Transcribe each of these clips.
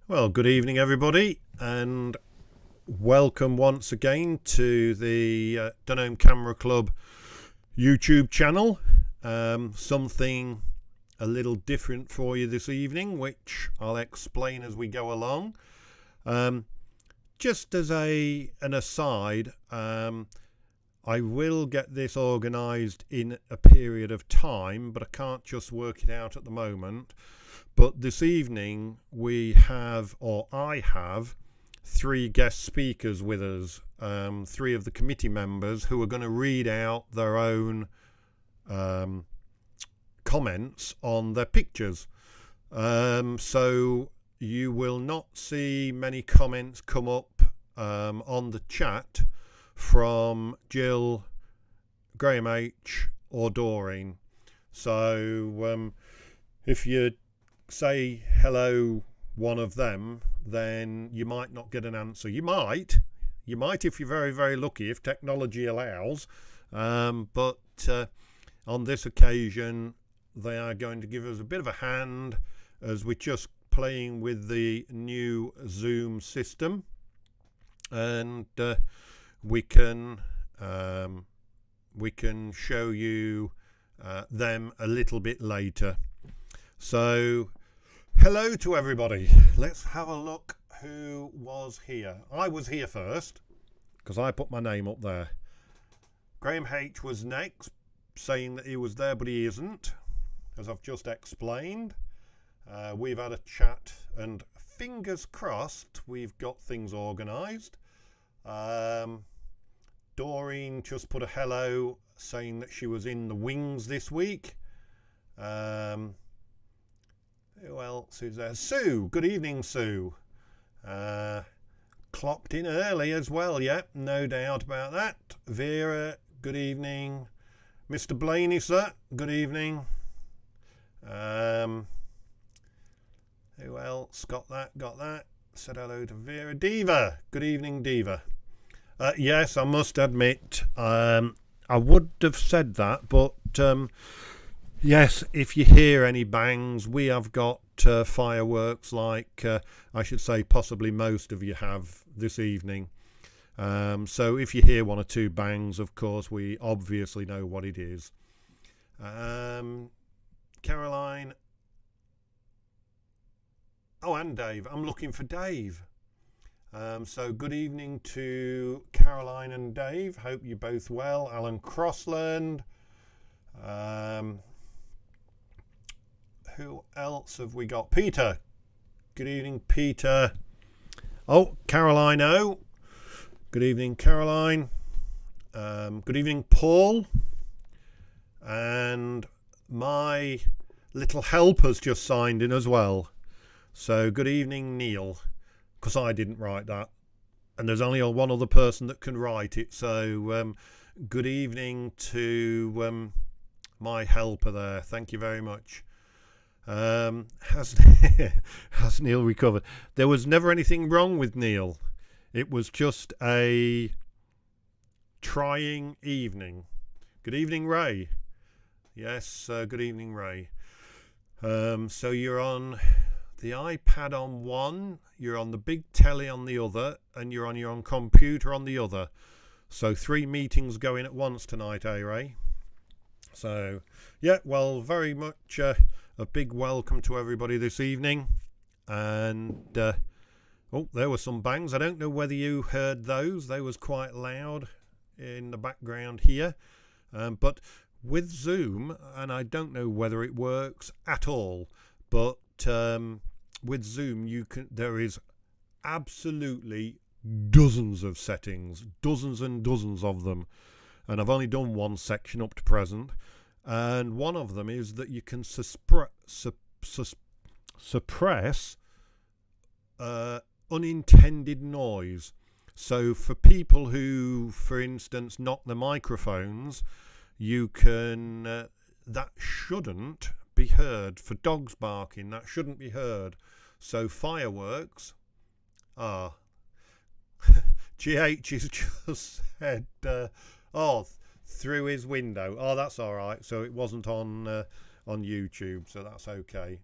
Well, good evening, everybody, and welcome once again to the Dunham Camera Club YouTube channel. Something a little different for you this evening, which I'll explain as we go along. Just as an aside, I will get this organised in a period of time, but I can't just work it out at the moment. But this evening we have, or I have, three guest speakers with us, three of the committee members who are going to read out their own comments on their pictures. So you will not see many comments come up on the chat from Jill, Graham H or Doreen. So if you say hello one of them, then you might not get an answer. You might if you're very, very lucky, if technology allows, but on this occasion they are going to give us a bit of a hand as we're just playing with the new Zoom system, and we can show you them a little bit later. So hello to everybody. Let's have a look who was here. I was here first because I put my name up there. Graham H was next, saying that he was there but he isn't, as I've just explained. We've had a chat and fingers crossed we've got things organised. Doreen just put a hello, saying that she was in the wings this week. Who else is there? Sue. Good evening, Sue. Clocked in early as well. Yep, no doubt about that. Vera, good evening. Mr. Blaney, sir, good evening. Who else got that? Said hello to Vera. Diva, good evening, Diva. Yes, I must admit, I would have said that, but yes, if you hear any bangs, we have got fireworks like I should say possibly most of you have this evening. So if you hear one or two bangs, of course, we obviously know what it is. Caroline. Oh, and Dave. I'm looking for Dave. So good evening to Caroline and Dave. Hope you're both well. Alan Crossland. Who else have we got? Peter. Good evening, Peter. Oh, Caroline O. Good evening, Caroline. Good evening, Paul. And my little helper's just signed in as well. So good evening, Neil. Because I didn't write that. And there's only one other person that can write it. So good evening to my helper there. Thank you very much. Has Neil recovered? There was never anything wrong with Neil. It was just a trying evening. Good evening, Ray. Yes, good evening, Ray. So you're on the iPad on one, you're on the big telly on the other, and you're on your own computer on the other. So 3 meetings going at once tonight, eh, Ray? So yeah, well, very much a big welcome to everybody this evening. And oh, there were some bangs. I don't know whether you heard those. They was quite loud in the background here. But with Zoom, and I don't know whether it works at all, but with Zoom there is absolutely dozens of settings, dozens and dozens of them. And I've only done one section up to present. And one of them is that you can suppress unintended noise. So for people who, for instance, knock the microphones, you can that shouldn't be heard. For dogs barking, that shouldn't be heard. So fireworks are GH has just said through his window. Oh, that's all right. So it wasn't on YouTube, so that's okay.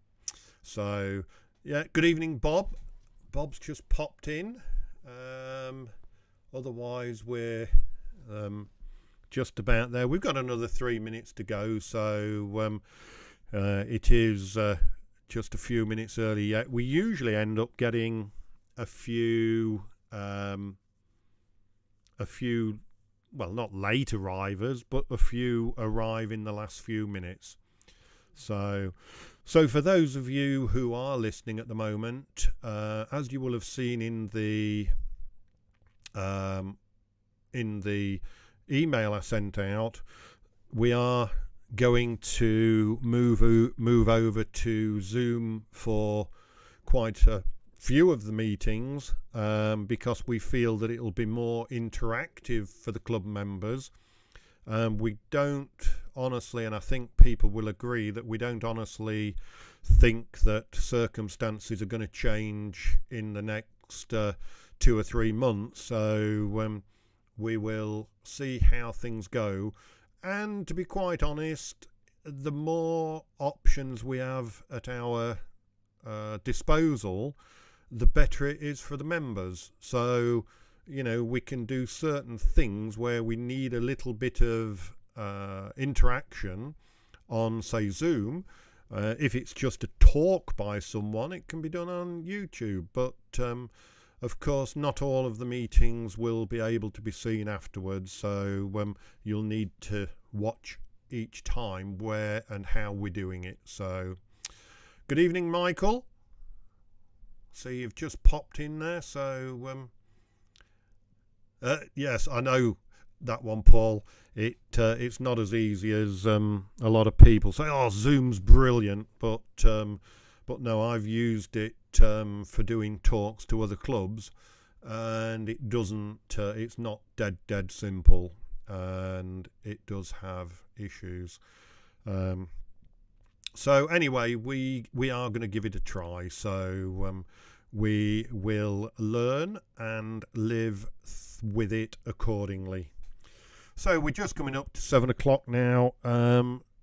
So yeah, good evening, Bob. Bob's just popped in. Otherwise, we're just about there. We've got another 3 minutes to go, so it is just a few minutes early yet. We usually end up getting a few, well, not late arrivers, but a few arrive in the last few minutes. So for those of you who are listening at the moment, as you will have seen in the email I sent out, we are going to move over to Zoom for quite a few of the meetings, because we feel that it'll be more interactive for the club members. We don't honestly, and I think people will agree, that we don't honestly think that circumstances are going to change in the next 2 or 3 months. So we will see how things go. And to be quite honest, the more options we have at our disposal, the better it is for the members. So, you know, we can do certain things where we need a little bit of interaction on, say, Zoom. If it's just a talk by someone, it can be done on YouTube. But of course, not all of the meetings will be able to be seen afterwards, so you'll need to watch each time where and how we're doing it. So, good evening, Michael. See, you've just popped in there. So, yes, I know that one, Paul. It's not as easy as a lot of people say. Oh, Zoom's brilliant, but no, I've used it for doing talks to other clubs, and it doesn't. It's not dead simple, and it does have issues. So anyway, we are going to give it a try. So we will learn and live with it accordingly. So we're just coming up to 7 o'clock now.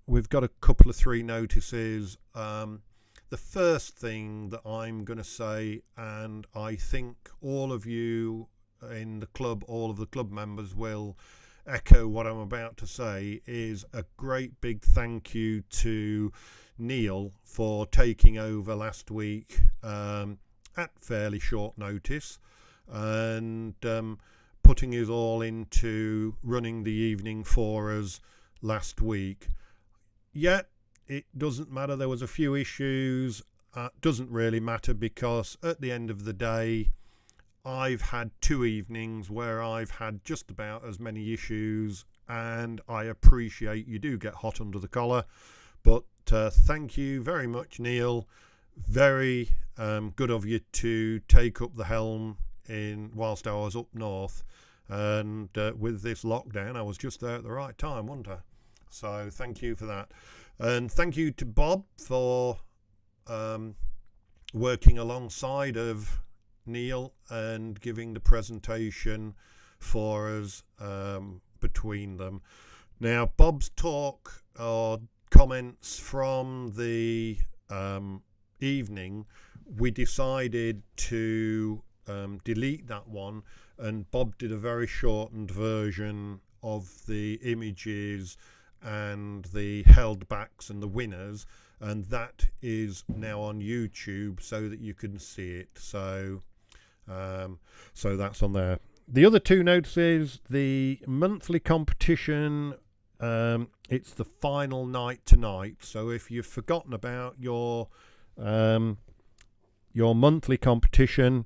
We've got a couple of 3 notices. The first thing that I'm going to say, and I think all of you in the club, all of the club members will echo what I'm about to say, is a great big thank you to Neil for taking over last week at fairly short notice, and putting his all into running the evening for us last week. Yet it doesn't matter, there was a few issues. Doesn't really matter, because at the end of the day, I've had 2 evenings where I've had just about as many issues, and I appreciate you do get hot under the collar. But thank you very much, Neil. Very good of you to take up the helm whilst I was up north, and with this lockdown I was just there at the right time, wasn't I? So thank you for that. And thank you to Bob for working alongside of Neil and giving the presentation for us between them. Now, Bob's talk or comments from the evening, we decided to delete that one, and Bob did a very shortened version of the images and the held backs and the winners, and that is now on YouTube so that you can see it. So that's on there. The other 2 notes is the monthly competition. It's the final night tonight, so if you've forgotten about your monthly competition,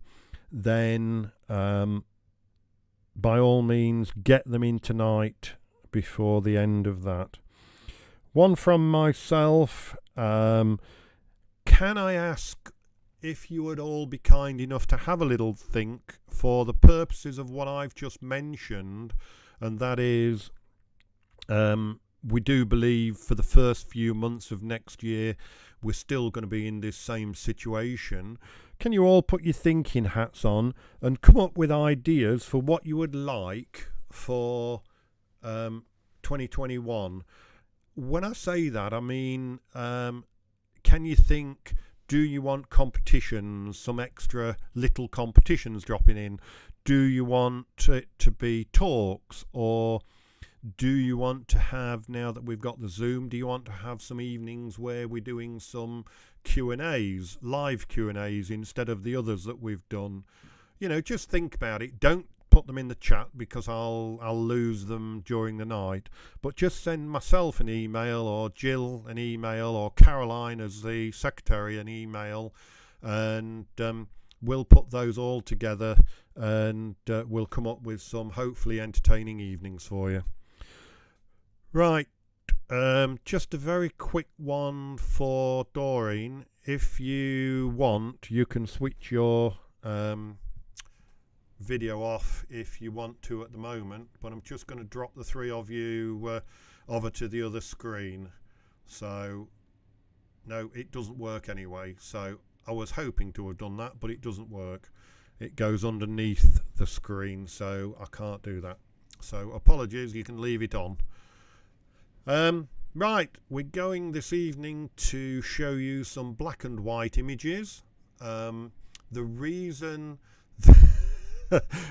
then by all means get them in tonight before the end of that. One from myself. Can I ask if you would all be kind enough to have a little think for the purposes of what I've just mentioned, and that is we do believe for the first few months of next year we're still going to be in this same situation. Can you all put your thinking hats on and come up with ideas for what you would like for 2021? When I say that, I mean, can you think Do you want competitions, some extra little competitions dropping in? Do you want it to be talks, or do you want to have, now that we've got the Zoom, do you want to have some evenings where we're doing some Q&As, live Q&As, instead of the others that we've done? You know, just think about it. Don't put them in the chat because I'll lose them during the night. But just send myself an email, or Jill an email, or Caroline as the secretary an email, and we'll put those all together, and we'll come up with some hopefully entertaining evenings for you. Right, just a very quick one for Doreen. If you want, you can switch your video off if you want to at the moment, but I'm just going to drop the three of you over to the other screen. So no, it doesn't work anyway, so I was hoping to have done that, but it doesn't work. It goes underneath the screen, so I can't do that. So apologies, you can leave it on. Right, we're going this evening to show you some black and white images. The reason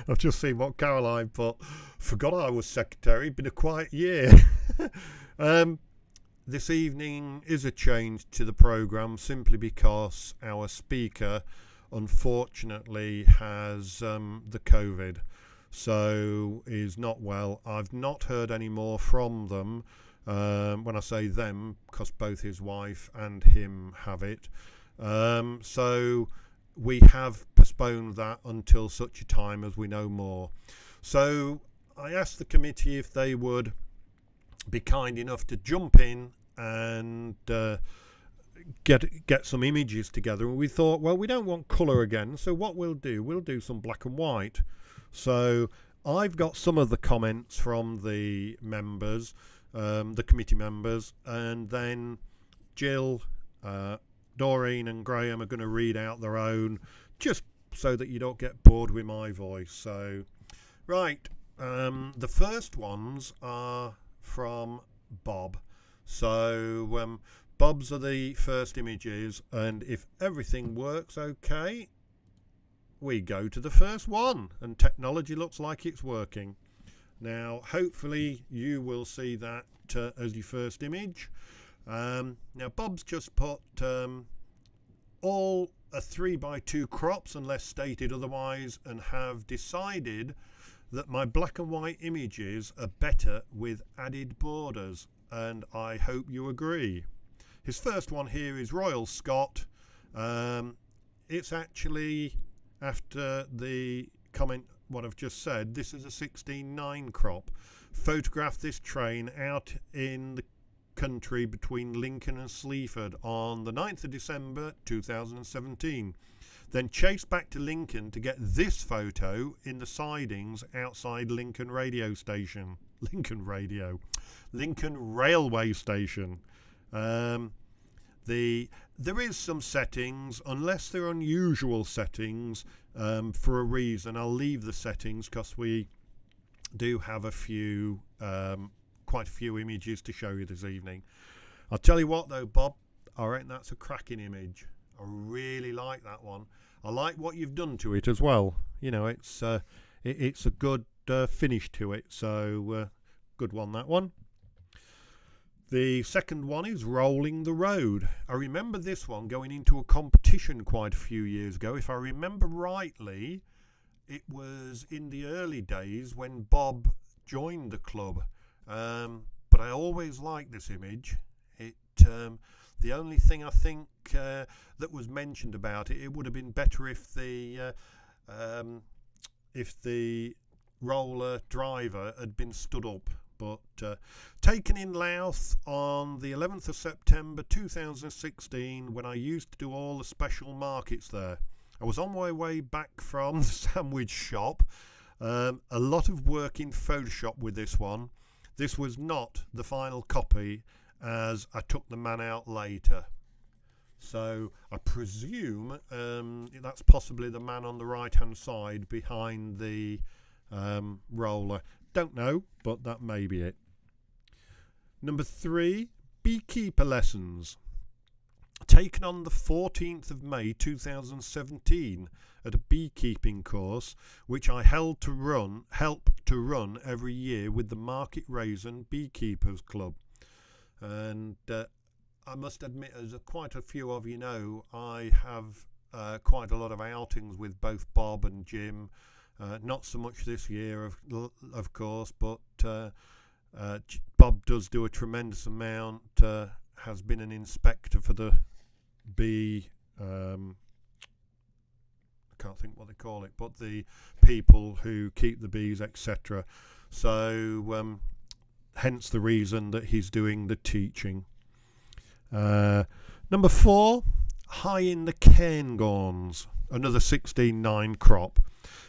I've just seen what Caroline put. Forgot I was secretary. Been a quiet year. This evening is a change to the programme simply because our speaker unfortunately has the COVID, so is not well. I've not heard any more from them. When I say them, because both his wife and him have it. So we have postponed that until such a time as we know more. So I asked the committee if they would be kind enough to jump in and get some images together, and we thought, well, we don't want colour again, so what we'll do some black and white. So I've got some of the comments from the members, the committee members, and then Jill, Doreen and Grahame are going to read out their own, just so that you don't get bored with my voice. So right, the first ones are from Bob. So Bob's are the first images, and if everything works okay, we go to the first one, and technology looks like it's working. Now hopefully you will see that as your first image. Now Bob's just put all 3x2 crops unless stated otherwise, and have decided that my black and white images are better with added borders, and I hope you agree. His first one here is Royal Scot. It's actually, after the comment what I've just said, this is a 16:9 crop. Photographed this train out in the country between Lincoln and Sleaford on the 9th of December 2017. Then chased back to Lincoln to get this photo in the sidings outside Lincoln Railway Station. There is some settings, unless they're unusual settings, for a reason. I'll leave the settings because we do have quite a few images to show you this evening. I'll tell you what though, Bob, I reckon that's a cracking image. I really like that one. I like what you've done to it as well. You know, it's a good finish to it, so good one, that one. The second one is Rolling the Road. I remember this one going into a competition quite a few years ago. If I remember rightly, it was in the early days when Bob joined the club. But I always liked this image. The only thing I think that was mentioned about it, it would have been better if the roller driver had been stood up. But taken in Louth on the 11th of September 2016, when I used to do all the special markets there. I was on my way back from the sandwich shop. A lot of work in Photoshop with this one. This was not the final copy, as I took the man out later. So I presume that's possibly the man on the right hand side behind the roller. Don't know, but that may be it. Number 3, beekeeper lessons. taken on the 14th of May 2017 at a beekeeping course which I help to run every year with the Market Raisin Beekeepers Club. And I must admit, as quite a few of you know, I have quite a lot of outings with both Bob and Jim. Not so much this year, of course, but Bob does do a tremendous amount, has been an inspector for the bee, I can't think what they call it, but the people who keep the bees, etc. So hence the reason that he's doing the teaching. Number 4, High in the Cairngorms, another 16-9 crop,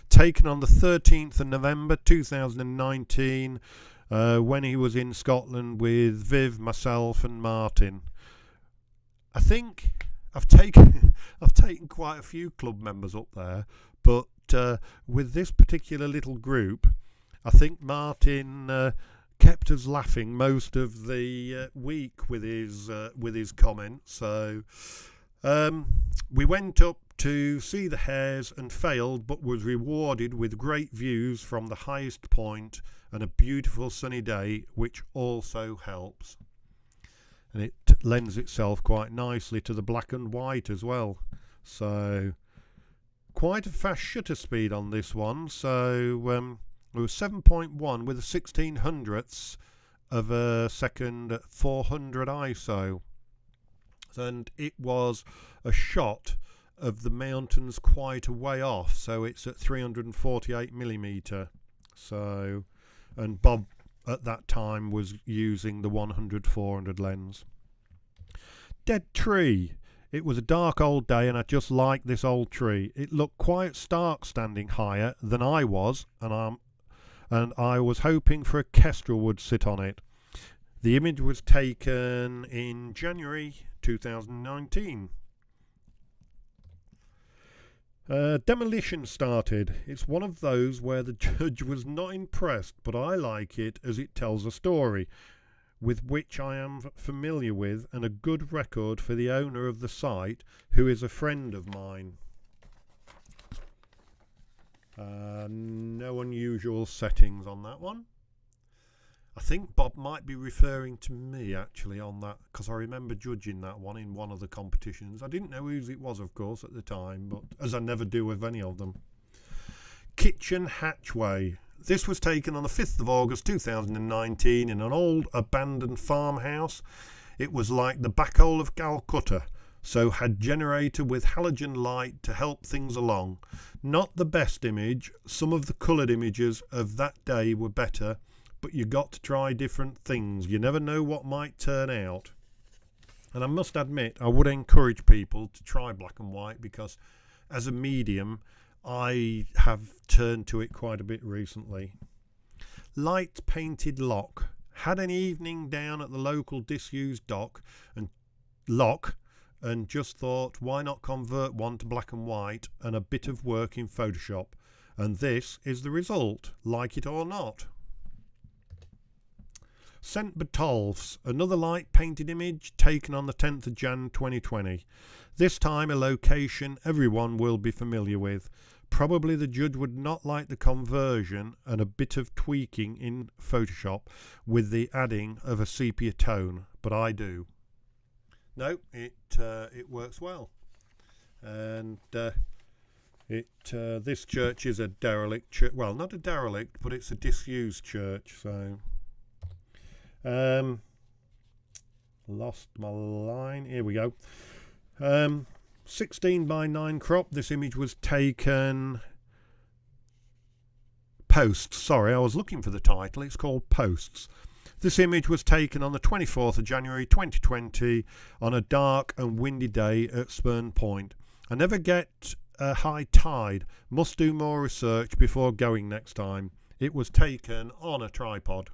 taken on the 13th of November 2019 when he was in Scotland with Viv, myself and Martin. I think I've taken quite a few club members up there, but with this particular little group, I think Martin kept us laughing most of the week with his comments. So we went up to see the hares and failed, but was rewarded with great views from the highest point and a beautiful sunny day, which also helps. And it lends itself quite nicely to the black and white as well. So quite a fast shutter speed on this one. So it was 7.1 with a 1600ths of a second at 400 ISO. And it was a shot of the mountains quite a way off. So it's at 348mm. So, and Bob at that time was using the 100-400 lens. Dead tree. It was a dark old day and I just liked this old tree. It looked quite stark standing higher than I was, and I was hoping for a kestrel would sit on it. The image was taken in January 2019. Demolition started. It's one of those where the judge was not impressed, but I like it as it tells a story with which I am familiar with, and a good record for the owner of the site, who is a friend of mine. No unusual settings on that one. I think Bob might be referring to me actually on that, because I remember judging that one in one of the competitions. I didn't know whose it was, of course, at the time, but as I never do with any of them. Kitchen hatchway. This was taken on the 5th of August 2019 in an old abandoned farmhouse. It was like the backhole of Calcutta, so had generator with halogen light to help things along. Not the best image. Some of the coloured images of that day were better, but you got to try different things. You never know what might turn out. And I must admit, I would encourage people to try black and white, because as a medium, I have turned to it quite a bit recently. Light painted lock. Had an evening down at the local disused dock and lock, and just thought, why not convert one to black and white and a bit of work in Photoshop? And this is the result, like it or not. St Botolph's, another light painted image taken on the 10th of Jan 2020. This time a location everyone will be familiar with. Probably the judge would not like the conversion and a bit of tweaking in Photoshop with the adding of a sepia tone, but I do. No, it works well. And this church is a derelict church. Well, not a derelict, but it's a disused church, so lost my line. Here we go. 16:9 crop. This image was taken Posts. Sorry, I was looking for the title. It's called Posts. This image was taken on the 24th of January 2020 on a dark and windy day at Spurn Point. I never get a high tide. Must do more research before going next time. It was taken on a tripod.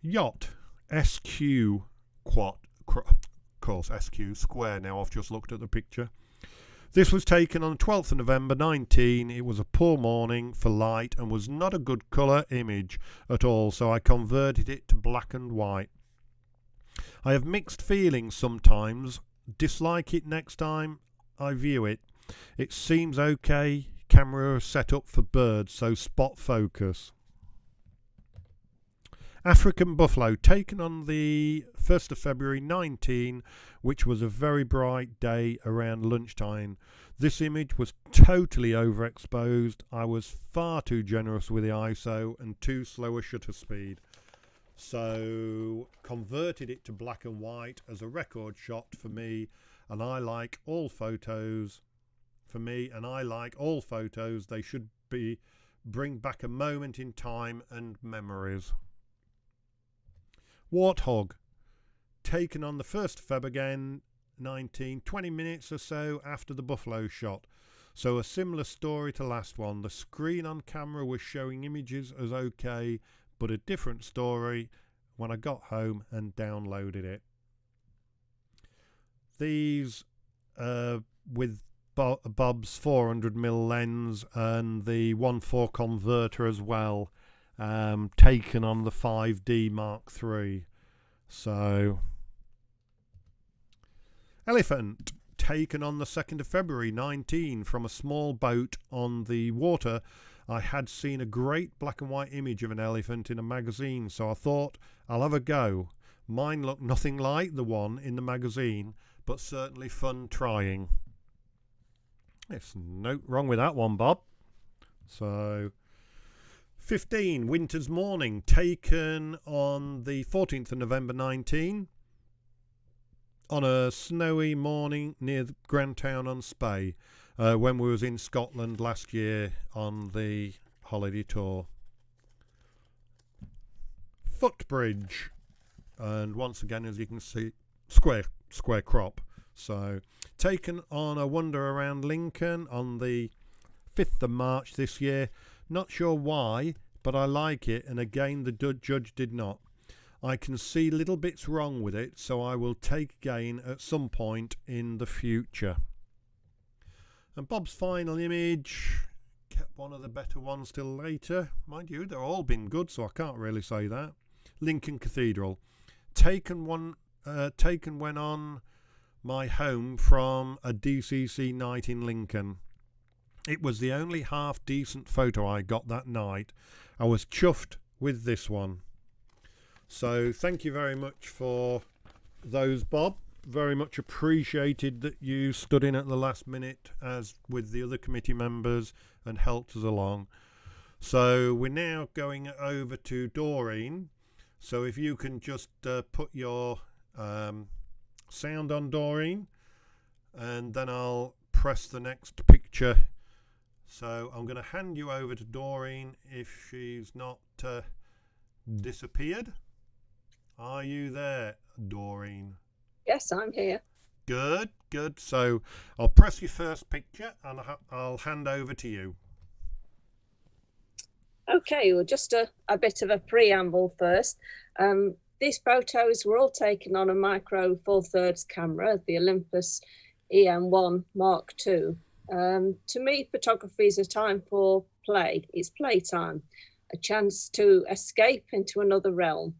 Yacht. SQ quad. Course SQ square. Now I've just looked at the picture. This was taken on the 12th of November 19. It was a poor morning for light and was not a good colour image at all, so I converted it to black and white. I have mixed feelings sometimes dislike it next time I view it. It seems okay. Camera set up for birds, so spot focus. African buffalo, taken on the 1st of February 19, which was a very bright day around lunchtime. This image was totally overexposed. I was far too generous with the ISO and too slow a shutter speed. So converted it to black and white as a record shot for me, and I like all photos. They should bring back a moment in time and memories. Warthog, taken on the 1st of Feb again, 20 minutes or so after the buffalo shot. So a similar story to last one. The screen on camera was showing images as okay, but a different story when I got home and downloaded it. These with Bob's 400mm lens and the 1.4 converter as well, taken on the 5D Mark III. So elephant, taken on the 2nd of February 19 from a small boat on the water. I had seen a great black and white image of an elephant in a magazine, so I thought I'll have a go. Mine looked nothing like the one in the magazine, but certainly fun trying. There's no wrong with that one, Bob. So 15, Winter's Morning, taken on the 14th of November 19 on a snowy morning near Grantown-on-Spey, when we was in Scotland last year on the holiday tour. Footbridge, and once again, as you can see, square crop. So taken on a wander around Lincoln on the 5th of March this year. Not sure why, but I like it, and again the judge did not. I can see little bits wrong with it, so I will take again at some point in the future. And Bob's final image, kept one of the better ones till later. Mind you, they've all been good, so I can't really say that. Lincoln Cathedral, taken when on my home from a DCC night in Lincoln. It was the only half decent photo I got that night. I was chuffed with this one. So thank you very much for those, Bob. Very much appreciated that you stood in at the last minute as with the other committee members and helped us along. So we're now going over to Doreen. So if you can just put your sound on, Doreen, and then I'll press the next picture. So I'm going to hand you over to Doreen if she's not disappeared. Are you there, Doreen? Yes, I'm here. Good. So I'll press your first picture and I'll hand over to you. Okay, well, just a bit of a preamble first. These photos were all taken on a micro 4/3 camera, the Olympus EM1 Mark II. To me, photography is a time for play. It's playtime, a chance to escape into another realm.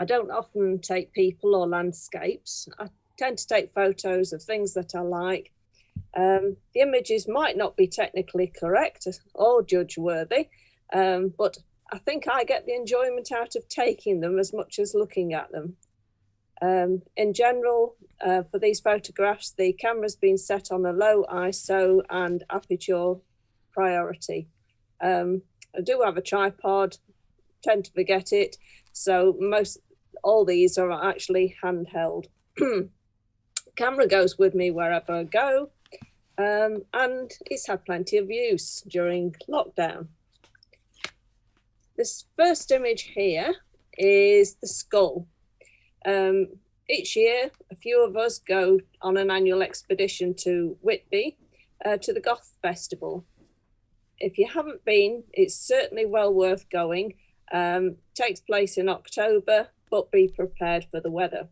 I don't often take people or landscapes. I tend to take photos of things that I like. The images might not be technically correct or judge-worthy, but I think I get the enjoyment out of taking them as much as looking at them. In general, for these photographs, the camera's been set on a low ISO and aperture priority. I do have a tripod, tend to forget it, so all these are actually handheld. Camera goes with me wherever I go, and it's had plenty of use during lockdown. This first image here is the skull. Each year, a few of us go on an annual expedition to Whitby, to the Goth Festival. If you haven't been, it's certainly well worth going. Takes place in October, but be prepared for the weather.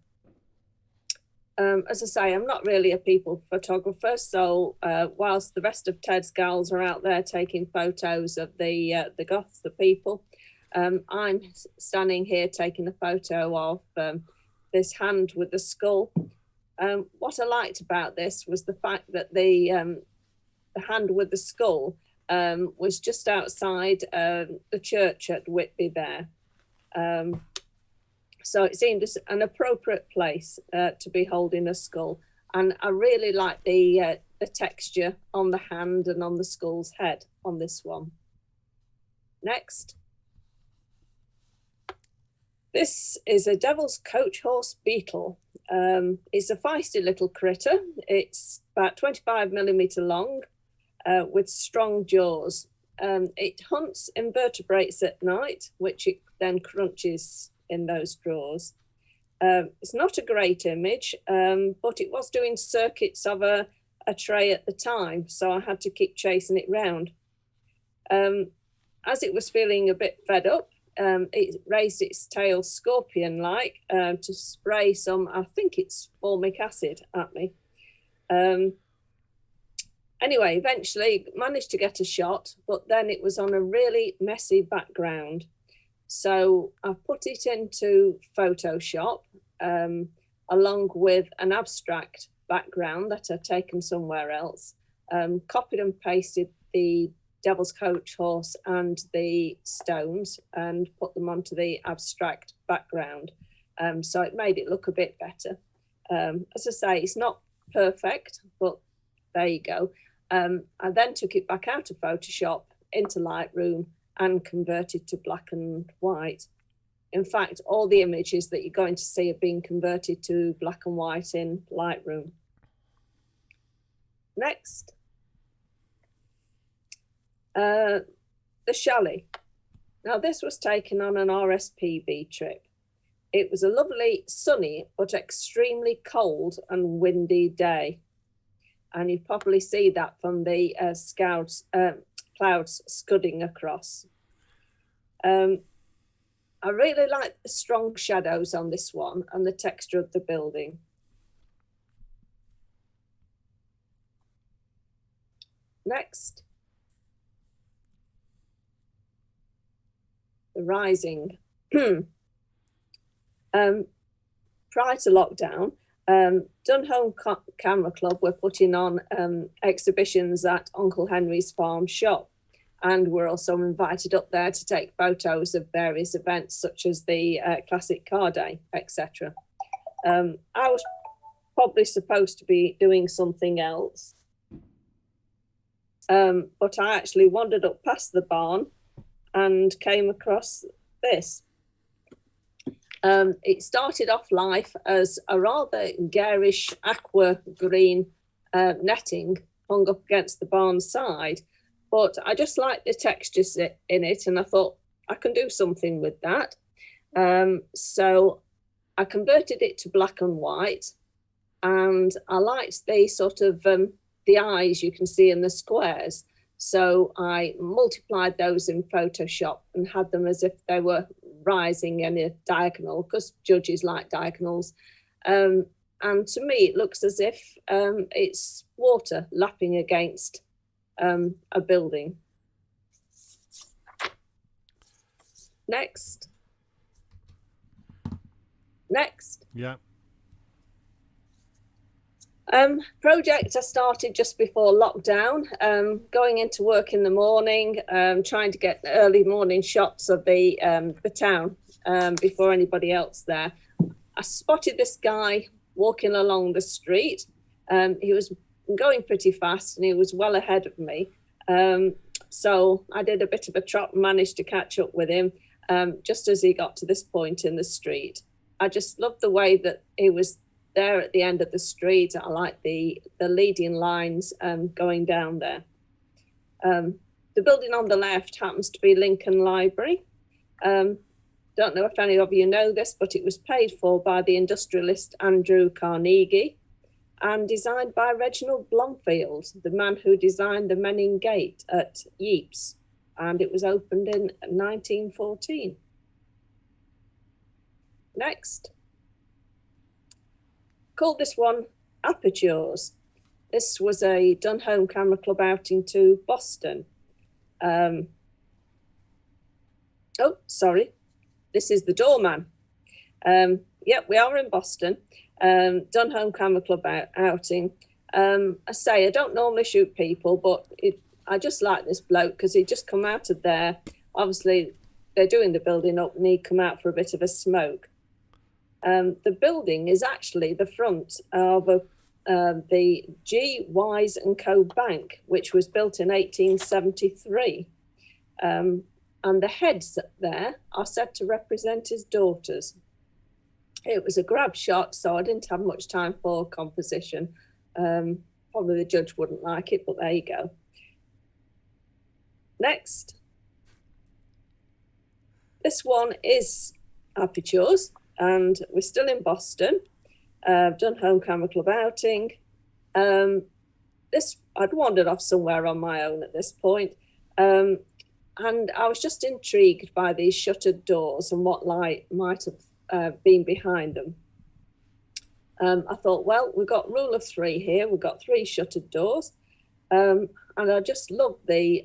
As I say, I'm not really a people photographer, so whilst the rest of Ted's gals are out there taking photos of the Goths, the people, I'm standing here taking a photo of this hand with the skull. What I liked about this was the fact that the hand with the skull was just outside the church at Whitby there. So it seemed an appropriate place to be holding a skull. And I really like the texture on the hand and on the skull's head on this one. Next. This is a Devil's Coach Horse beetle. It's a feisty little critter. It's about 25 millimetre long with strong jaws. It hunts invertebrates at night, which it then crunches in those drawers. It's not a great image, but it was doing circuits of a tray at the time, so I had to keep chasing it round. As it was feeling a bit fed up, it raised its tail scorpion-like to spray some, I think it's formic acid at me. Anyway, eventually managed to get a shot, but then it was on a really messy background. So I put it into Photoshop along with an abstract background that I'd taken somewhere else, copied and pasted the Devil's Coach horse and the stones and put them onto the abstract background. So it made it look a bit better. As I say, it's not perfect, but there you go. I then took it back out of Photoshop into Lightroom and converted to black and white. In fact, all the images that you're going to see are being converted to black and white in Lightroom. Next. The chalet. Now this was taken on an RSPB trip. It was a lovely sunny but extremely cold and windy day. And you probably see that from the clouds scudding across. I really like the strong shadows on this one and the texture of the building. Next. The Rising. Prior to lockdown, Dunhome Camera Club were putting on exhibitions at Uncle Henry's farm shop, and we're also invited up there to take photos of various events such as the Classic Car Day, etc. I was probably supposed to be doing something else, but I actually wandered up past the barn and came across this. It started off life as a rather garish aqua green netting hung up against the barn side, but I just liked the textures in it and I thought I can do something with that. So I converted it to black and white, and I liked the sort of the eyes you can see in the squares. So I multiplied those in Photoshop and had them as if they were rising in a diagonal, because judges like diagonals. And to me, it looks as if it's water lapping against a building. Next. Yeah. Project I started just before lockdown, going into work in the morning, trying to get early morning shots of the town before anybody else there. I spotted this guy walking along the street. He was going pretty fast and he was well ahead of me. So I did a bit of a trot and managed to catch up with him just as he got to this point in the street. I just loved the way that he was there at the end of the street. I like the leading lines going down there. The building on the left happens to be Lincoln Library. Don't know if any of you know this, but it was paid for by the industrialist Andrew Carnegie and designed by Reginald Blomfield, the man who designed the Menin Gate at Ypres, and it was opened in 1914. Next. Called this one Apertures. This was a Dunhome Camera Club outing to Boston. Oh, sorry. This is the doorman. Yep, we are in Boston. Done home camera club outing. I say I don't normally shoot people, but I just like this bloke because he just come out of there. Obviously, they're doing the building up, and he come out for a bit of a smoke. The building is actually the front of the G. Wise and Co. Bank, which was built in 1873. And the heads there are said to represent his daughters. It was a grab shot, so I didn't have much time for composition. Probably the judge wouldn't like it, but there you go. Next. This one is Apertures, and we're still in Boston. I've done home camera club outing. I'd wandered off somewhere on my own at this point. And I was just intrigued by these shuttered doors and what light might have been behind them. I thought, well, we've got rule of three here. We've got 3 shuttered doors. And I just loved the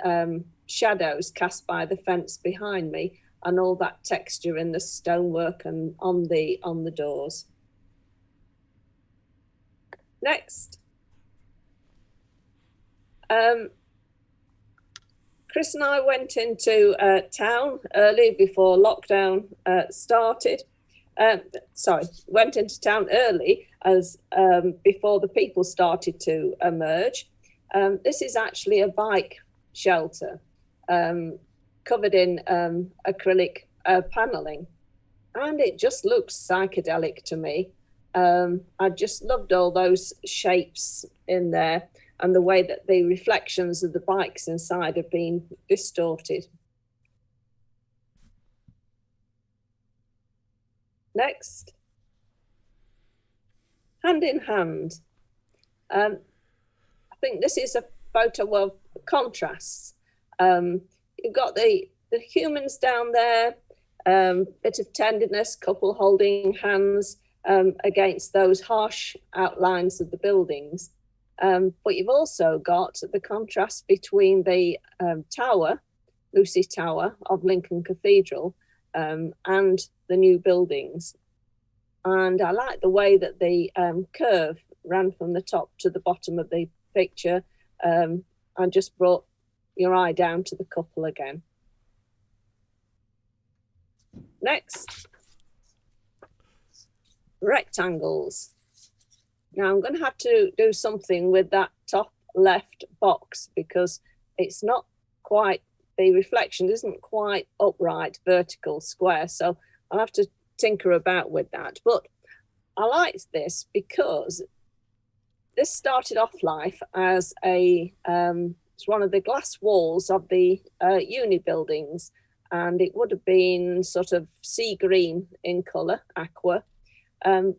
shadows cast by the fence behind me and all that texture in the stonework and on the doors. Next. Chris and I went into town early before lockdown started. Went into town early as before the people started to emerge. This is actually a bike shelter covered in acrylic paneling, and it just looks psychedelic to me. I just loved all those shapes in there and the way that the reflections of the bikes inside have been distorted. Next. Hand in Hand. I think this is a photo of contrasts. You've got the humans down there, bit of tenderness, couple holding hands against those harsh outlines of the buildings. But you've also got the contrast between the tower, Lucy Tower of Lincoln Cathedral, and the new buildings. And I like the way that the curve ran from the top to the bottom of the picture and just brought your eye down to the couple again. Next. Rectangles. Now I'm going to have to do something with that top left box because it's not quite, the reflection isn't quite upright, vertical, square. So I'll have to tinker about with that. But I liked this because this started off life as it's one of the glass walls of the uni buildings, and it would have been sort of sea green in colour, aqua. And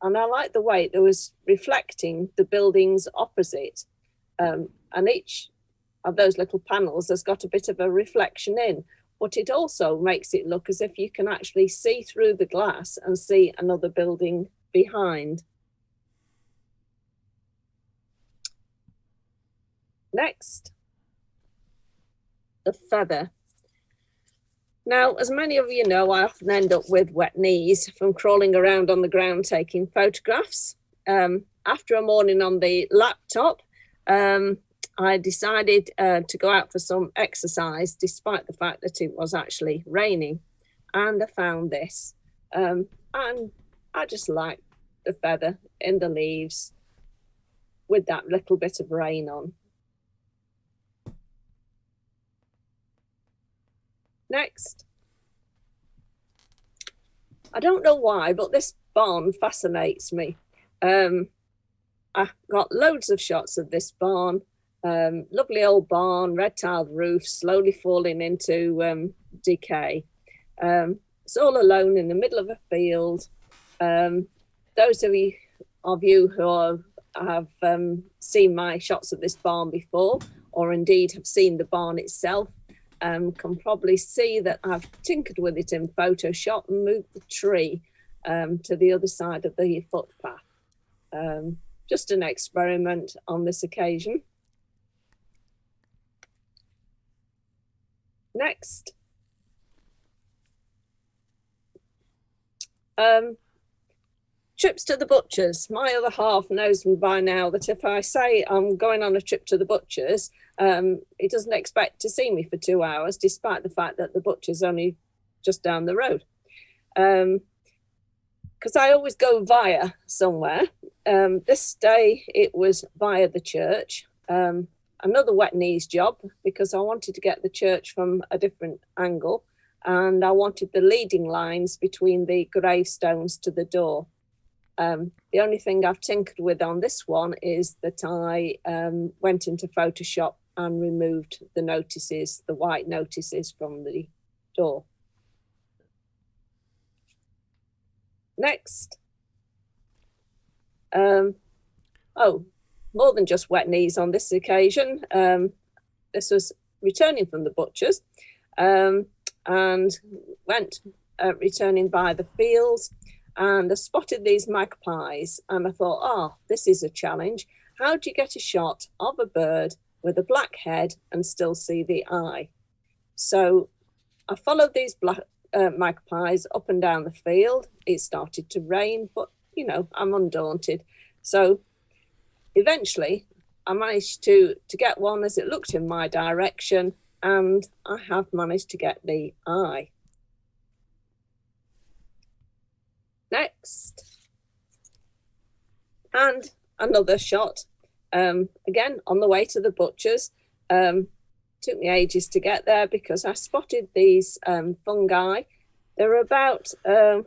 I like the way it was reflecting the buildings opposite. And each of those little panels has got a bit of a reflection in, but it also makes it look as if you can actually see through the glass and see another building behind. Next, the feather. Now, as many of you know, I often end up with wet knees from crawling around on the ground taking photographs. After a morning on the laptop, I decided to go out for some exercise, despite the fact that it was actually raining. And I found this. And I just like the feather in the leaves with that little bit of rain on. Next. I don't know why, but this barn fascinates me. I've got loads of shots of this barn. Lovely old barn, red tiled roof, slowly falling into decay. It's all alone in the middle of a field. Those of you who have seen my shots of this barn before, or indeed have seen the barn itself, can probably see that I've tinkered with it in Photoshop and moved the tree to the other side of the footpath. Just an experiment on this occasion. Next. trips to the butcher's. My other half knows me by now that if I say I'm going on a trip to the butcher's, he doesn't expect to see me for 2 hours, despite the fact that the butcher's only just down the road. Because I always go via somewhere. This day it was via the church. Another wet knees job, because I wanted to get the church from a different angle, and I wanted the leading lines between the gravestones to the door. The only thing I've tinkered with on this one is that I went into Photoshop and removed the notices, the white notices from the door. Next. More than just wet knees on this occasion. This was returning from the butcher's, and went returning by the fields, and I spotted these magpies, and I thought, this is a challenge. How do you get a shot of a bird with a black head and still see the eye? So I followed these black magpies up and down the field. It started to rain, but I'm undaunted. So eventually I managed to get one as it looked in my direction, and I have managed to get the eye. Next. And another shot, again on the way to the butcher's. Took me ages to get there because I spotted these fungi. They're about, no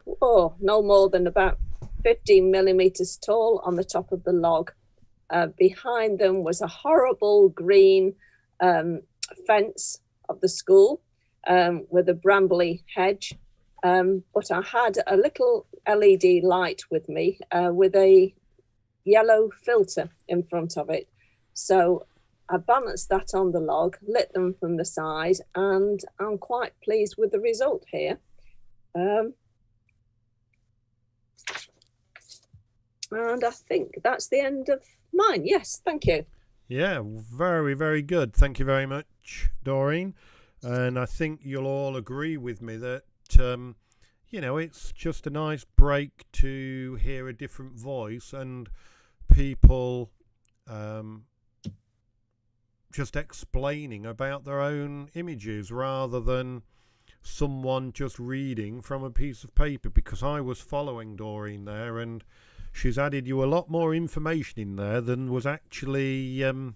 more than about 15 millimeters tall on the top of the log. Behind them was a horrible green fence of the school with a brambly hedge. But I had a little LED light with me with a yellow filter in front of it. So I balanced that on the log, lit them from the side, and I'm quite pleased with the result here. And I think that's the end of mine. Yes, thank you. Yeah, very, very good. Thank you very much, Doreen. And I think you'll all agree with me that, it's just a nice break to hear a different voice and people just explaining about their own images rather than someone just reading from a piece of paper, because I was following Doreen there and she's added you a lot more information in there than was actually on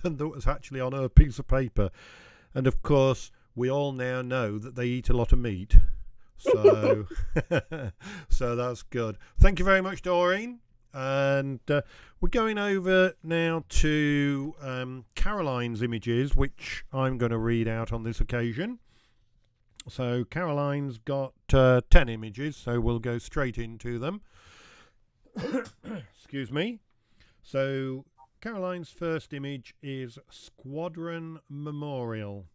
her piece of paper. And of course we all now know that they eat a lot of meat, so so that's good. Thank you very much, Doreen. And we're going over now to Caroline's images, which I'm going to read out on this occasion. So Caroline's got 10 images, so we'll go straight into them. Excuse me. So Caroline's first image is Squadron Memorial.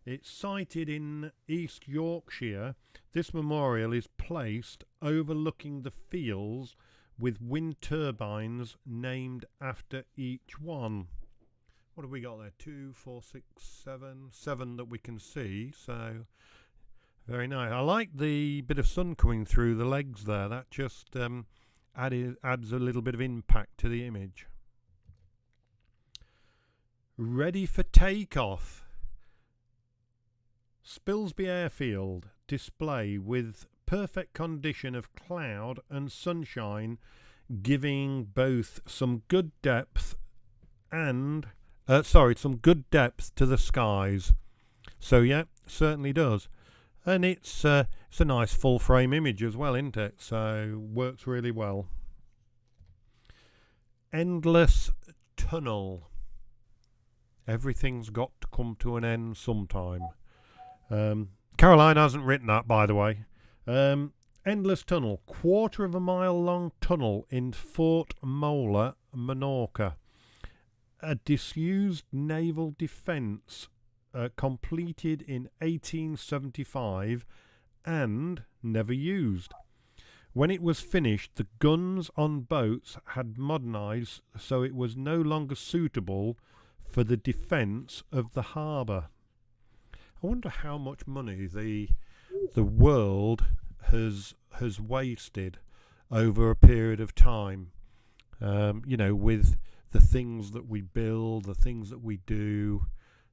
It's sited in East Yorkshire. This memorial is placed overlooking the fields with wind turbines named after each one. What have we got there? 2, 4, 6, 7 that we can see. So very nice. I like the bit of sun coming through the legs there. That just adds a little bit of impact to the image. Ready for takeoff. Spilsby Airfield display with perfect condition of cloud and sunshine, giving both some good depth and some good depth to the skies. So yeah, certainly does. And it's a nice full frame image as well, isn't it? So works really well. Endless tunnel. Everything's got to come to an end sometime. Caroline hasn't written that, by the way. Endless tunnel, 1/4 mile long tunnel in Fort Mola, Menorca. A disused naval defence completed in 1875 and never used. When it was finished, the guns on boats had modernised, so it was no longer suitable for the defence of the harbour. I wonder how much money the world has wasted over a period of time. With the things that we build, the things that we do,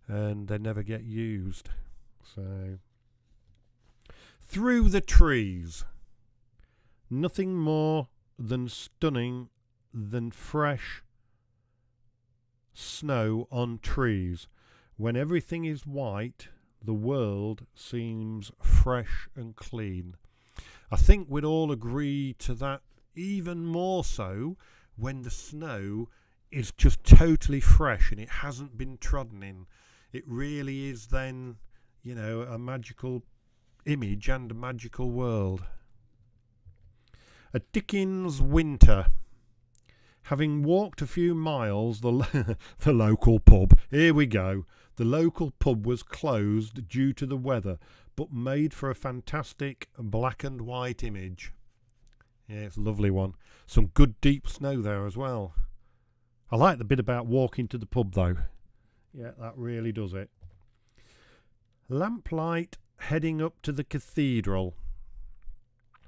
and they never get used. So, through the trees. Nothing more than stunning than fresh snow on trees. When everything is white, the world seems fresh and clean. I think we'd all agree to that, even more so when the snow is just totally fresh and it hasn't been trodden in. It really is then, a magical image and a magical world. A Dickens winter. Having walked a few miles, the local pub, here we go, the local pub was closed due to the weather, but made for a fantastic black and white image. Yeah, it's a lovely one. Some good deep snow there as well. I like the bit about walking to the pub though. Yeah, that really does it. Lamplight heading up to the cathedral.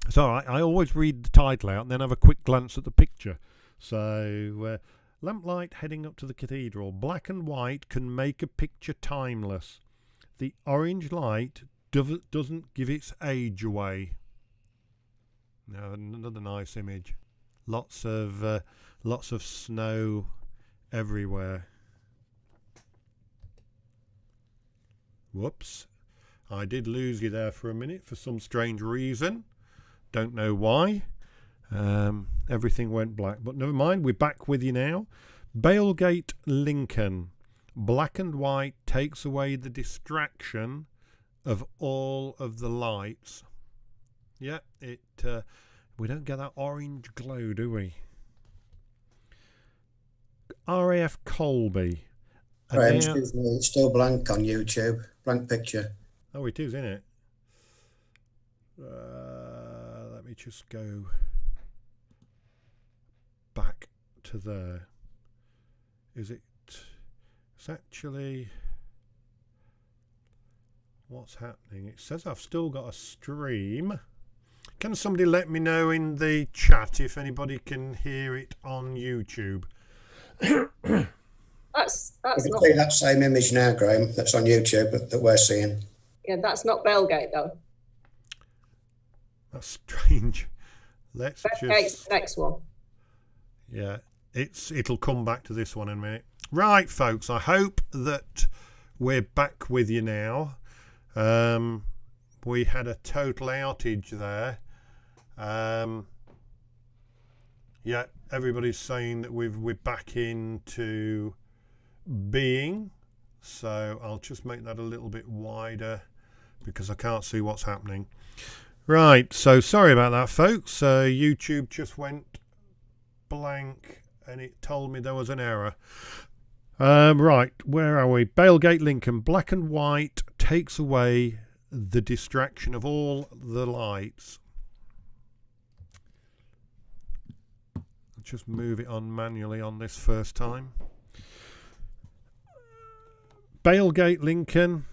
So I always read the title out and then have a quick glance at the picture. So, lamplight heading up to the cathedral. Black and white can make a picture timeless. The orange light doesn't give its age away. Now, another nice image. Lots of snow everywhere. Whoops. I did lose you there for a minute for some strange reason. Don't know why. Everything went black, but never mind, we're back with you now. Bailgate, Lincoln. Black and white takes away the distraction of all of the lights. Yeah, we don't get that orange glow, do we? RAF Colby. Grahame, excuse me, it's still blank on YouTube. Blank picture. Oh, it is, isn't it? Let me just go back to there. It's actually, what's happening? It says I've still got a stream. Can somebody let me know in the chat if anybody can hear it on YouTube? That's You can not. see that same image now, Grahame, that's on YouTube that we're seeing. Yeah, that's not Bailgate though. That's strange. Bailgate's the next one. Yeah, it'll come back to this one in a minute. Right, folks, I hope that we're back with you now. We had a total outage there. Yeah, everybody's saying that we're back into being. So I'll just make that a little bit wider because I can't see what's happening. Right, so sorry about that, folks. YouTube just went blank and it told me there was an error. Right, where are we? Bailgate, Lincoln. Black and white takes away the distraction of all the lights. I'll just move it on manually on this first time. Bailgate, Lincoln.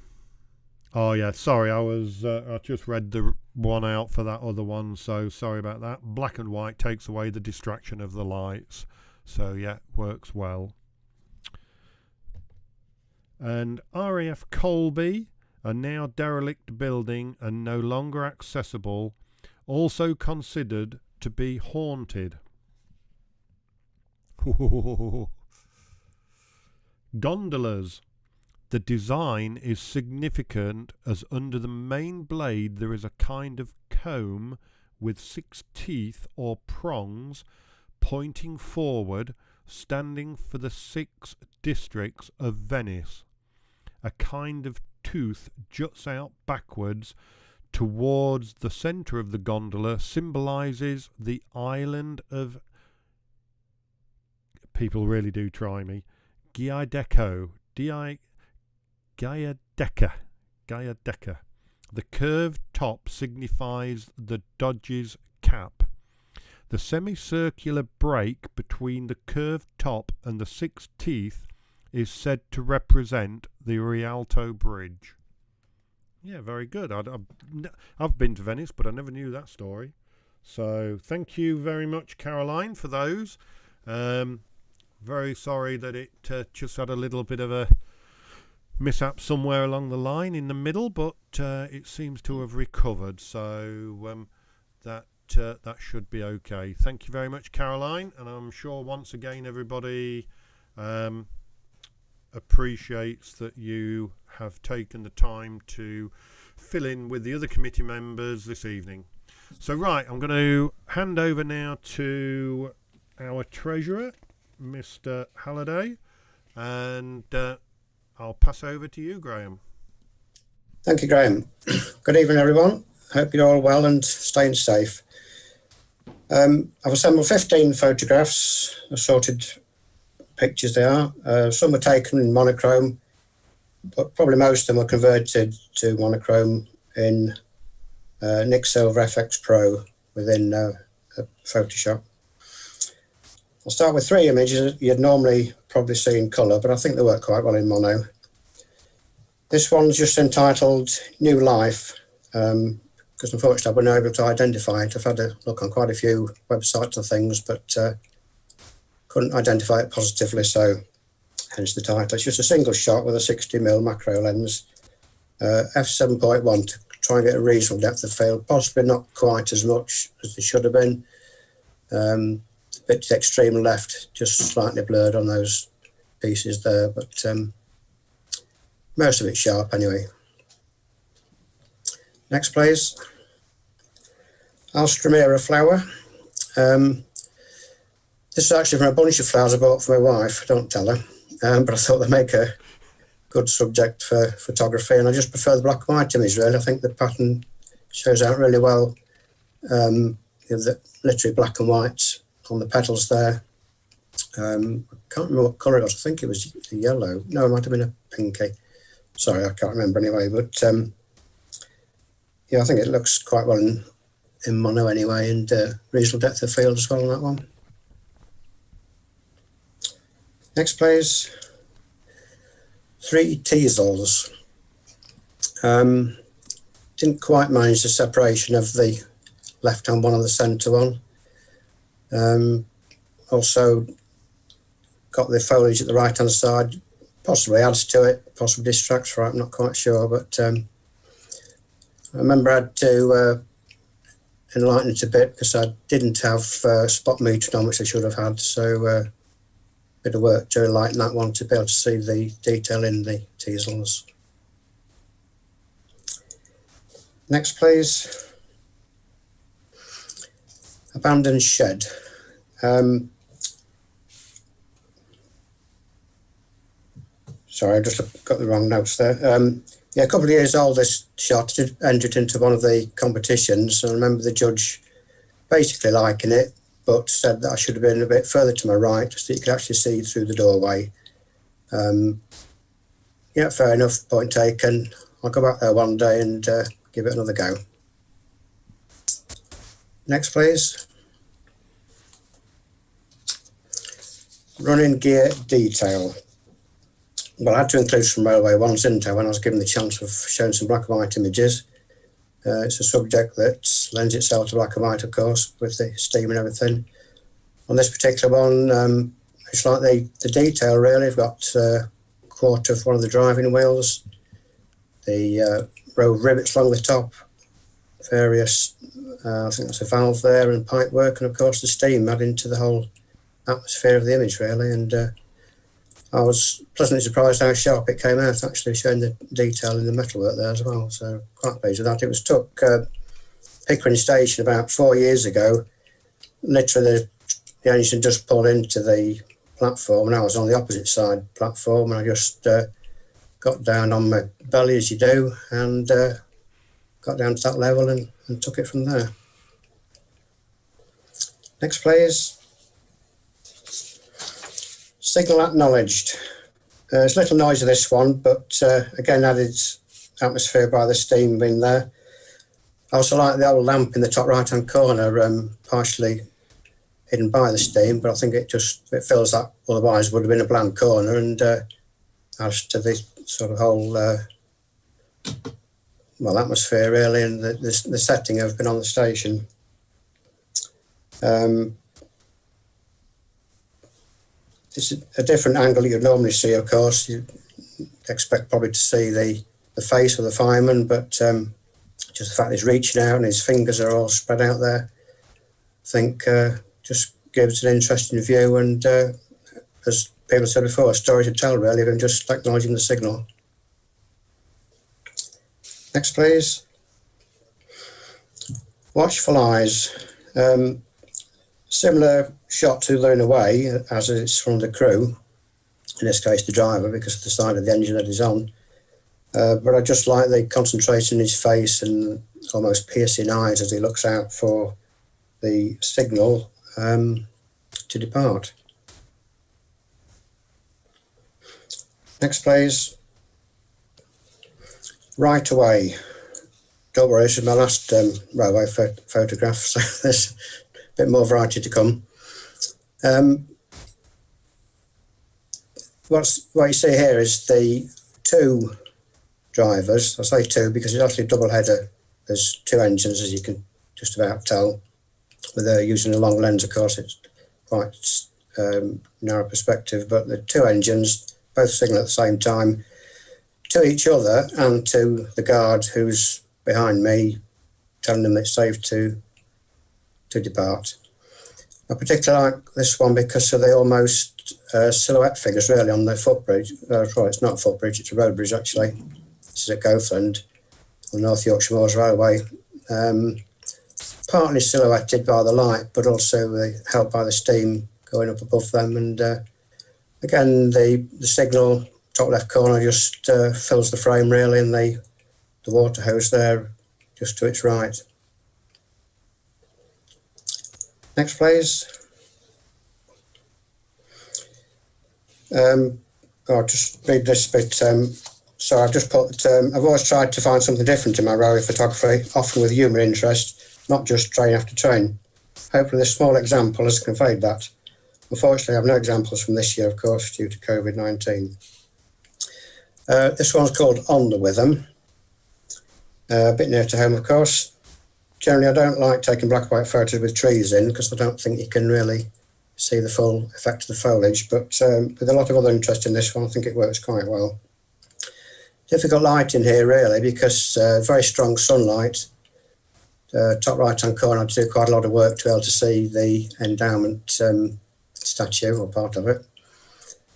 Oh yeah, sorry, I just read the one out for that other one, so sorry about that. Black and white takes away the distraction of the lights. So yeah, works well. And RAF Colby, a now derelict building and no longer accessible, also considered to be haunted. Gondolas. The design is significant as under the main blade there is a kind of comb with 6 teeth or prongs pointing forward, standing for the 6 districts of Venice. A kind of tooth juts out backwards towards the centre of the gondola, symbolises the island of, people really do try me, Giadeco. Giadeca. The curved top signifies the Doge's cap. The semicircular break between the curved top and the 6 teeth is said to represent the Rialto Bridge. Yeah, very good. I've been to Venice, but I never knew that story. So thank you very much, Caroline, for those. Very sorry that it just had a little bit of a mishap somewhere along the line in the middle, but it seems to have recovered, so that should be okay. Thank you very much, Caroline, and I'm sure once again everybody appreciates that you have taken the time to fill in with the other committee members this evening. So right, I'm going to hand over now to our treasurer, Mr. Halliday, and I'll pass over to you, Graham. Thank you, Graham. Good evening, everyone. Hope you're all well and staying safe. I've assembled 15 photographs, assorted pictures they are. Some were taken in monochrome, but probably most of them were converted to monochrome in Nick Silver FX Pro within Photoshop. I'll start with 3 images you'd normally probably see in colour, but I think they work quite well in mono. This one's just entitled New Life, because unfortunately I've been able to identify it. I've had a look on quite a few websites and things, but couldn't identify it positively, so hence the title. It's just a single shot with a 60mm macro lens, f7.1 to try and get a reasonable depth of field, possibly not quite as much as they should have been. A bit to the extreme left, just slightly blurred on those pieces there, but most of it's sharp anyway. Next, please. Alstromera flower. This is actually from a bunch of flowers I bought for my wife. Don't tell her, but I thought they'd make a good subject for photography, and I just prefer the black and white image, really. I think the pattern shows out really well. Literally black and white on the petals there. I can't remember what colour it was. I think it was yellow. No, it might have been a pinky. Sorry, I can't remember anyway. But yeah, I think it looks quite well in mono anyway, and reasonable depth of field as well on that one. Next, please. 3 teasels. Didn't quite manage the separation of the left-hand one and the centre one. Also got the foliage at the right-hand side. Possibly adds to it, possibly distracts from it, I'm not quite sure. But I remember I had to enlighten it a bit because I didn't have spot metering on, which I should have had. So bit of work to enlighten that one to be able to see the detail in the teasels. Next, please. Abandoned shed. Sorry, I just got the wrong notes there. Yeah, a couple of years old, this shot entered into one of the competitions. I remember the judge basically liking it, but said that I should have been a bit further to my right so you could actually see through the doorway. Yeah, fair enough, point taken. I'll go back there one day and give it another go. Next, please. Running gear detail. Well, I had to include some railway ones, didn't I, when I was given the chance of showing some black and white images. It's a subject that lends itself to black and white, of course, with the steam and everything. On this particular one, it's like the detail, really. We've got a quarter of one of the driving wheels, the row of rivets along the top, various, I think that's a valve there, and pipe work, and of course the steam adding to the whole atmosphere of the image, really. And I was pleasantly surprised how sharp it came out, actually showing the detail in the metalwork there as well. So quite pleased with that. It was took Pickering Station about 4 years ago. Literally the engine just pulled into the platform, and I was on the opposite side platform, and I just got down on my belly as you do, and got down to that level and took it from there. Next, please. Signal acknowledged. There's little noise of this one, but again added atmosphere by the steam being there. I also like the old lamp in the top right hand corner, partially hidden by the steam, but I think it fills that, otherwise would have been a blank corner, and adds to the sort of whole atmosphere, really, and the setting of being on the station. It's a different angle you'd normally see, of course. You'd expect probably to see the face of the fireman, but just the fact he's reaching out and his fingers are all spread out there, I think just gives an interesting view, and as people said before, a story to tell really, of him just acknowledging the signal. Next, please. Watchful eyes. Similar shot to Luna Way, as it's from the crew, in this case the driver, because of the side of the engine that he's on. But I just like the concentration in his face and almost piercing eyes as he looks out for the signal to depart. Next, please. Right away. Don't worry, this is my last railway photograph, so there's a bit more variety to come. What you see here is the two drivers. I say two because it's actually a double header. There's two engines, as you can just about tell. But they're using a long lens, of course, it's quite narrow perspective, but the two engines both signal at the same time to each other and to the guard who's behind me, telling them it's safe to depart. I particularly like this one because of the almost silhouette figures really on the footbridge. Well, it's not a footbridge, it's a road bridge actually. This is at Goathland on North Yorkshire Moors Railway. Partly silhouetted by the light, but also helped by the steam going up above them. And again, the signal top left corner just fills the frame really, and the water hose there just to its right. Next, please. I'll just read this bit. So I've just put, I've always tried to find something different in my railway photography, often with humour interest, not just train after train. Hopefully this small example has conveyed that. Unfortunately, I have no examples from this year, of course, due to COVID-19. This one's called On the Witham. A bit near to home, of course. Generally, I don't like taking black and white photos with trees in because I don't think you can really see the full effect of the foliage, but with a lot of other interest in this one, I think it works quite well. Difficult light in here, really, because very strong sunlight. Top right-hand corner, I do quite a lot of work to be able to see the endowment statue, or part of it.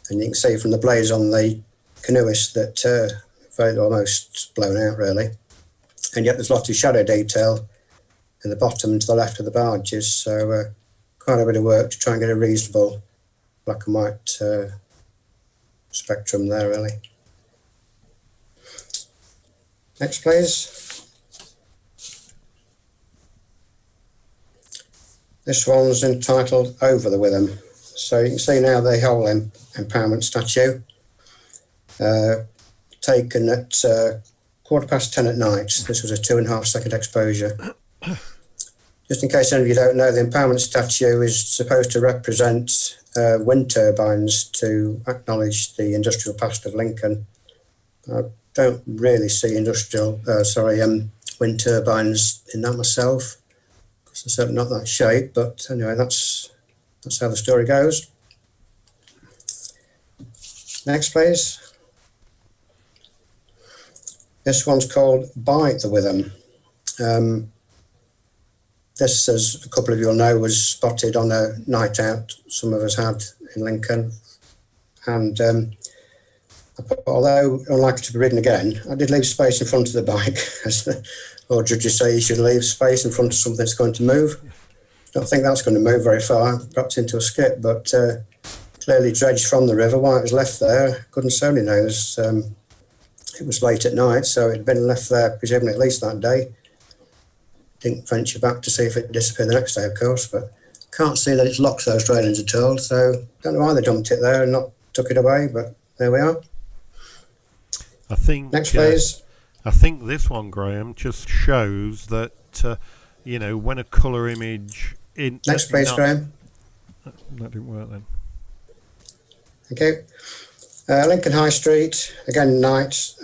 And you can see from the blaze on the canoeist that very almost blown out, really. And yet there's lots of shadow detail in the bottom and to the left of the barges, so quite a bit of work to try and get a reasonable black and white spectrum there, really. Next, please. This one's entitled Over the Witham. So you can see now the whole empowerment statue, taken at 10:15 at night. This was a 2.5 second exposure. Just in case any of you don't know, the empowerment statue is supposed to represent wind turbines to acknowledge the industrial past of Lincoln. I don't really see wind turbines in that myself. They're certainly not that shape, but anyway, that's how the story goes. Next, please. This one's called By the Witham. This, as a couple of you will know, was spotted on a night out some of us had in Lincoln. And although unlikely to be ridden again, I did leave space in front of the bike. As the Lord judges say, you should leave space in front of something that's going to move. Don't think that's going to move very far, perhaps into a skip, but clearly dredged from the river while it was left there. Goodness only knows. It was late at night, so it had been left there presumably at least that day. Didn't venture back to see if it disappeared the next day, of course, but can't see that it's locked those railings at all, so don't know why they dumped it there and not took it away, but there we are. I think next, please. I think this one, Graham, just shows that when a colour image in next, please, Graham. That didn't work then. Okay. Lincoln High Street, again night.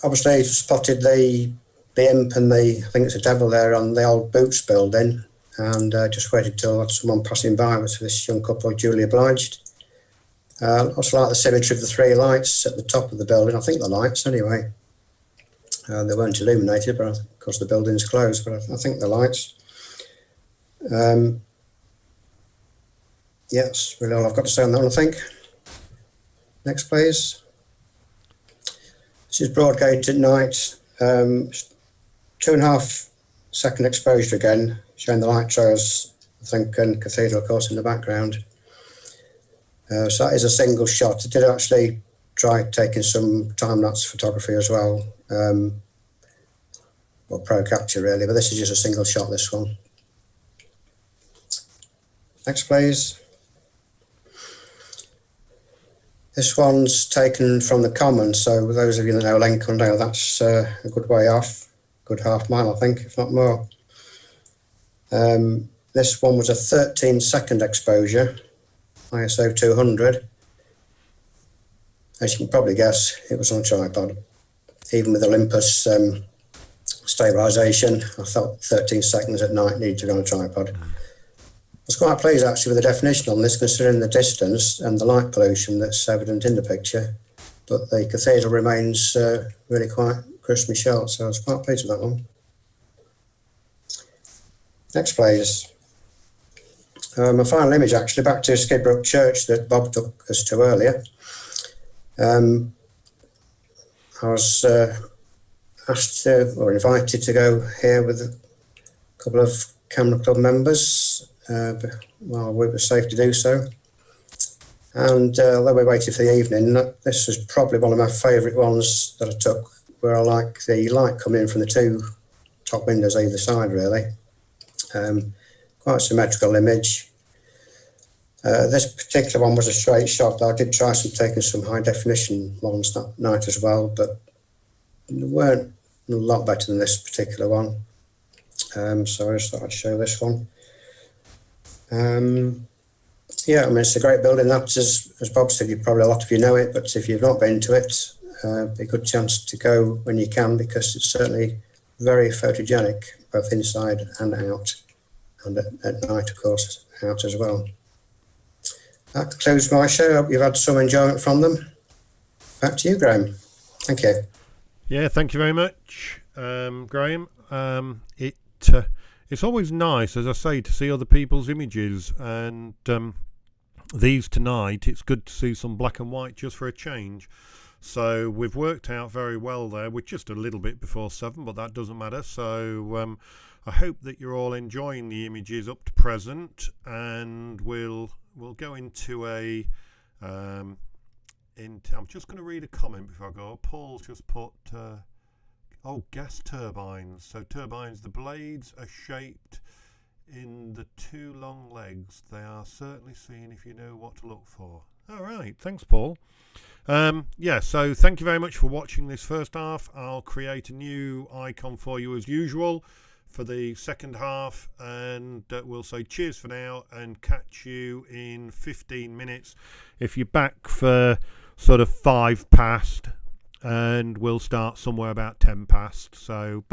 Obviously spotted the the imp and I think it's a devil there on the old Boots building, and just waited till I had someone passing by, which this young couple duly obliged. Also like the symmetry of the three lights at the top of the building. I think the lights anyway. They weren't illuminated, but of course the building's closed, but I think the lights. Yeah, that's really all I've got to say on that one, I think. Next, please. This is Broadgate at night. 2.5 second exposure again, showing the light trails, I think, and cathedral, of course, in the background. So that is a single shot. I did actually try taking some time-lapse photography as well, or pro capture really, but this is just a single shot, this one. Next, please. This one's taken from the Common, so those of you that know Lincolndale, that's a good way off, good half mile, I think, if not more. This one was a 13-second exposure, ISO 200. As you can probably guess, it was on a tripod. Even with Olympus stabilisation, I thought 13 seconds at night needed to be on a tripod. I was quite pleased actually with the definition on this, considering the distance and the light pollution that's evident in the picture. But the cathedral remains really quite crisply shot, so I was quite pleased with that one. Next, please. My final image actually, back to Skidbrook Church that Bob took us to earlier. I was asked to, or invited to go here with a couple of Camera Club members. Well, we were safe to do so. And although we waited for the evening, this was probably one of my favourite ones that I took, where I like the light coming in from the two top windows either side, really. Quite a symmetrical image. This particular one was a straight shot, though I did try taking some high definition ones that night as well, but they weren't a lot better than this particular one. So I just thought I'd show this one. Yeah, I mean, it's a great building. That's, as Bob said, a lot of you know it, but if you've not been to it, be a good chance to go when you can, because it's certainly very photogenic, both inside and out, and at night, of course, out as well. That concludes my show. I hope you've had some enjoyment from them. Back to you, Graham. Thank you. Yeah, thank you very much, Graham. It's always nice, as I say, to see other people's images, and these tonight, it's good to see some black and white just for a change. So we've worked out very well there. We're just a little bit before 7, but that doesn't matter. So I hope that you're all enjoying the images up to present, and we'll go into a I'm just going to read a comment before I go. Paul's just put gas turbines. So turbines, the blades are shaped in the two long legs. They are certainly seen if you know what to look for. All right, thanks, Paul. Yeah, so thank you very much for watching this first half. I'll create a new icon for you as usual for the second half, and we'll say cheers for now and catch you in 15 minutes if you're back for sort of 5 past, and we'll start somewhere about 10 past. So bye.